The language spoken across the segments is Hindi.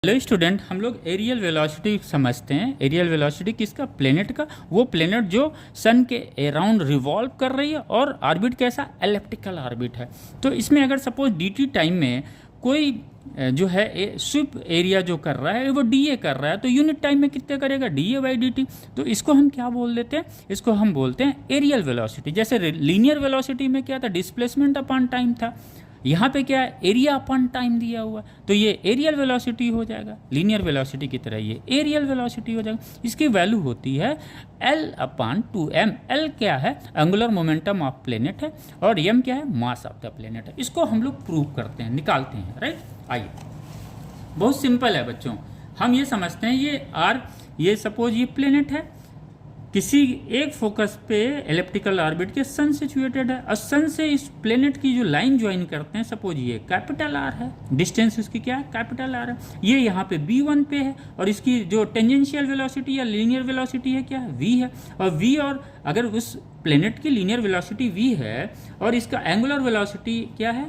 हेलो स्टूडेंट, हम लोग एरियल वेलोसिटी समझते हैं। एरियल वेलोसिटी किसका? प्लेनेट का। वो प्लेनेट जो सन के अराउंड रिवॉल्व कर रही है और ऑर्बिट कैसा? एलिप्टिकल ऑर्बिट है। तो इसमें अगर सपोज dt टाइम में कोई जो है स्विप एरिया जो कर रहा है वो dA कर रहा है, तो यूनिट टाइम में कितने करेगा? dA/dt। तो इसको हम क्या बोल देते हैं? इसको हम बोलते हैं एरियल वेलोसिटी। जैसे लीनियर वेलोसिटी में क्या था? डिस्प्लेसमेंट अपॉन टाइम था। यहाँ पे क्या है? एरिया अपॉन टाइम दिया हुआ, तो ये एरियल वेलोसिटी हो जाएगा। लीनियर वेलोसिटी की तरह ये एरियल वेलोसिटी हो जाएगा। इसकी वैल्यू होती है L/2m। L क्या है? एंगुलर मोमेंटम ऑफ प्लेनेट है, और m क्या है? मास ऑफ द प्लेनेट है। इसको हम लोग प्रूव करते हैं, निकालते हैं, राइट। आइए, बहुत सिंपल है बच्चों। हम ये समझते हैं ये सपोज ये प्लेनेट है, किसी एक फोकस पे एलिप्टिकल ऑर्बिट के सन सिचुएटेड है, और सन से इस प्लेनेट की जो लाइन ज्वाइन करते हैं, सपोज ये कैपिटल आर है, डिस्टेंस इसकी क्या है? कैपिटल आर है। ये यहाँ पे b1 पे है, और इसकी जो टेंजेंशियल वेलोसिटी या लीनियर वेलोसिटी है क्या है? v है। और v, और अगर उस प्लेनेट की लीनियर वेलोसिटी v है और इसका एंगुलर वेलोसिटी क्या है?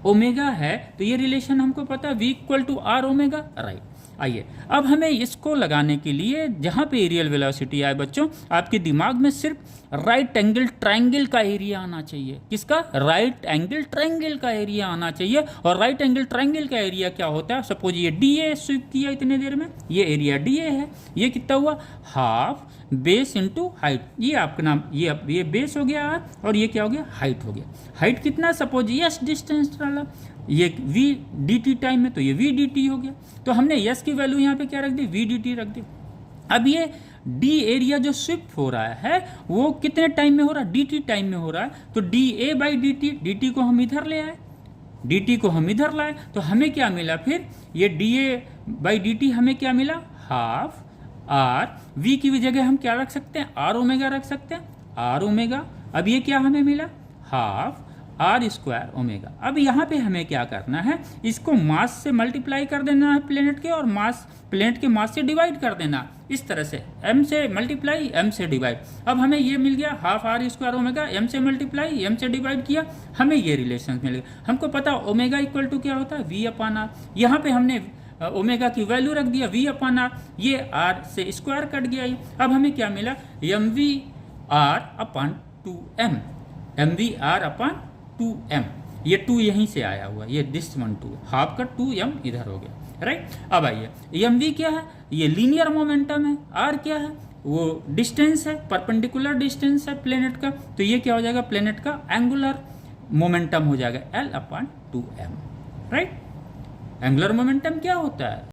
ओमेगा है, तो ये रिलेशन हमको पता है, v=r ओमेगा, राइट। आइए, अब हमें इसको लगाने के लिए जहाँ पे एरियल वेलोसिटी आए बच्चों, आपके दिमाग में सिर्फ राइट एंगल ट्रायंगल का एरिया आना चाहिए। किसका? राइट एंगल ट्रायंगल का एरिया आना चाहिए। और राइट एंगल ट्रायंगल का एरिया क्या होता है? सपोज ये DA स्वीप किया इतने देर में, ये एरिया DA है। ये कितना हुआ? Half base into height. ये आपका नाम, ये बेस हो गया R, और ये क्या हो गया? हाइट हो गया। हाइट कितना? सपोज यस डिस्टेंस डाला, ये v dt टाइम में, तो ये v dt हो गया। तो हमने यस की वैल्यू यहाँ पे क्या रख दी? v dt रख दी। अब ये d एरिया जो शिफ्ट हो रहा है वो कितने टाइम में हो रहा है? dt टाइम में हो रहा है। तो dA/dt, dt को हम इधर ले आए, dt को हम इधर लाए, तो हमें क्या मिला फिर? ये dA/dt हमें क्या मिला? Half r। v की जगह हम क्या रख सकते हैं? r ओमेगा रख सकते हैं, r ओमेगा। अब ये क्या हमें मिला? Half r² omega. अब यहाँ पे हमें क्या करना है? इसको मास से मल्टीप्लाई कर देना है प्लेनेट के, और मास प्लेनेट के मास से डिवाइड कर देना। इस तरह से m से मल्टीप्लाई, m से डिवाइड। अब हमें ये मिल गया हाफ r² ओमेगा, m से मल्टीप्लाई, m से डिवाइड किया, हमें ये रिलेशन मिल गया। हमको पता ओमेगा इक्वल टू क्या होता है? v/r। यहाँ पे हमने ओमेगा की वैल्यू रख दिया v/r, ये r से स्क्वायर कट गया। अब हमें क्या मिला? mvr/2m, mvr/2m। ये 2 यहीं से आया हुआ, ये दिस 1 2, हाफ का 2m इधर हो गया, राइट। अब आइए, mv क्या है? ये लीनियर मोमेंटम है। r क्या है? वो डिस्टेंस है, परपेंडिकुलर डिस्टेंस है प्लेनेट का। तो ये क्या हो जाएगा? प्लेनेट का एंगुलर मोमेंटम हो जाएगा L/2m, राइट। एंगुलर मोमेंटम क्या होता है?